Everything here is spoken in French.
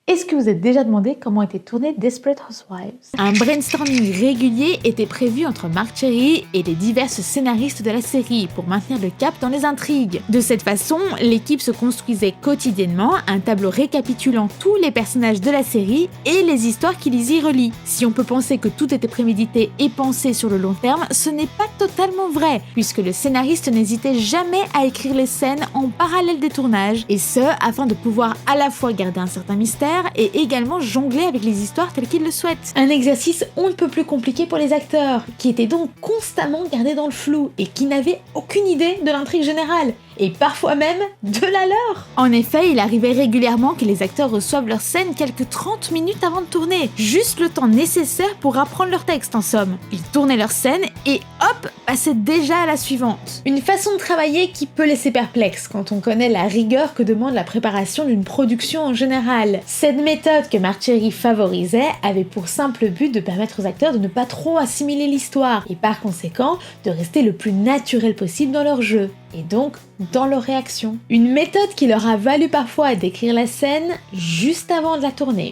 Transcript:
Est-ce que vous êtes déjà demandé comment était tourné Desperate Housewives? Un brainstorming régulier était prévu entre Marc Cherry et les diverses scénaristes de la série pour maintenir le cap dans les intrigues. De cette façon, l'équipe se construisait quotidiennement un tableau récapitulant tous les personnages de la série et les histoires qui les y relient. Si on peut penser que tout était prémédité et pensé sur le long terme, ce n'est pas totalement vrai, puisque le scénariste n'hésitait jamais à écrire les scènes en parallèle des tournages, et ce, afin de pouvoir à la fois garder un certain mystère et également jongler avec les histoires telles qu'il le souhaite. Un exercice on ne peut plus compliqué pour les acteurs, qui étaient donc constamment gardés dans le flou et qui n'avaient aucune idée de l'intrigue générale, et parfois même de la leur. En effet, il arrivait régulièrement que les acteurs reçoivent leur scène quelques 30 minutes avant de tourner, juste le temps nécessaire pour apprendre leur texte en somme. Ils tournaient leur scène et hop, passaient déjà à la suivante. Une façon de travailler qui peut laisser perplexe quand on connaît la rigueur que demande la préparation d'une production en général. Cette méthode que Marc Cherry favorisait avait pour simple but de permettre aux acteurs de ne pas trop assimiler l'histoire et par conséquent de rester le plus naturel possible dans leur jeu et donc dans leur réaction. Une méthode qui leur a valu parfois d'écrire la scène juste avant de la tourner.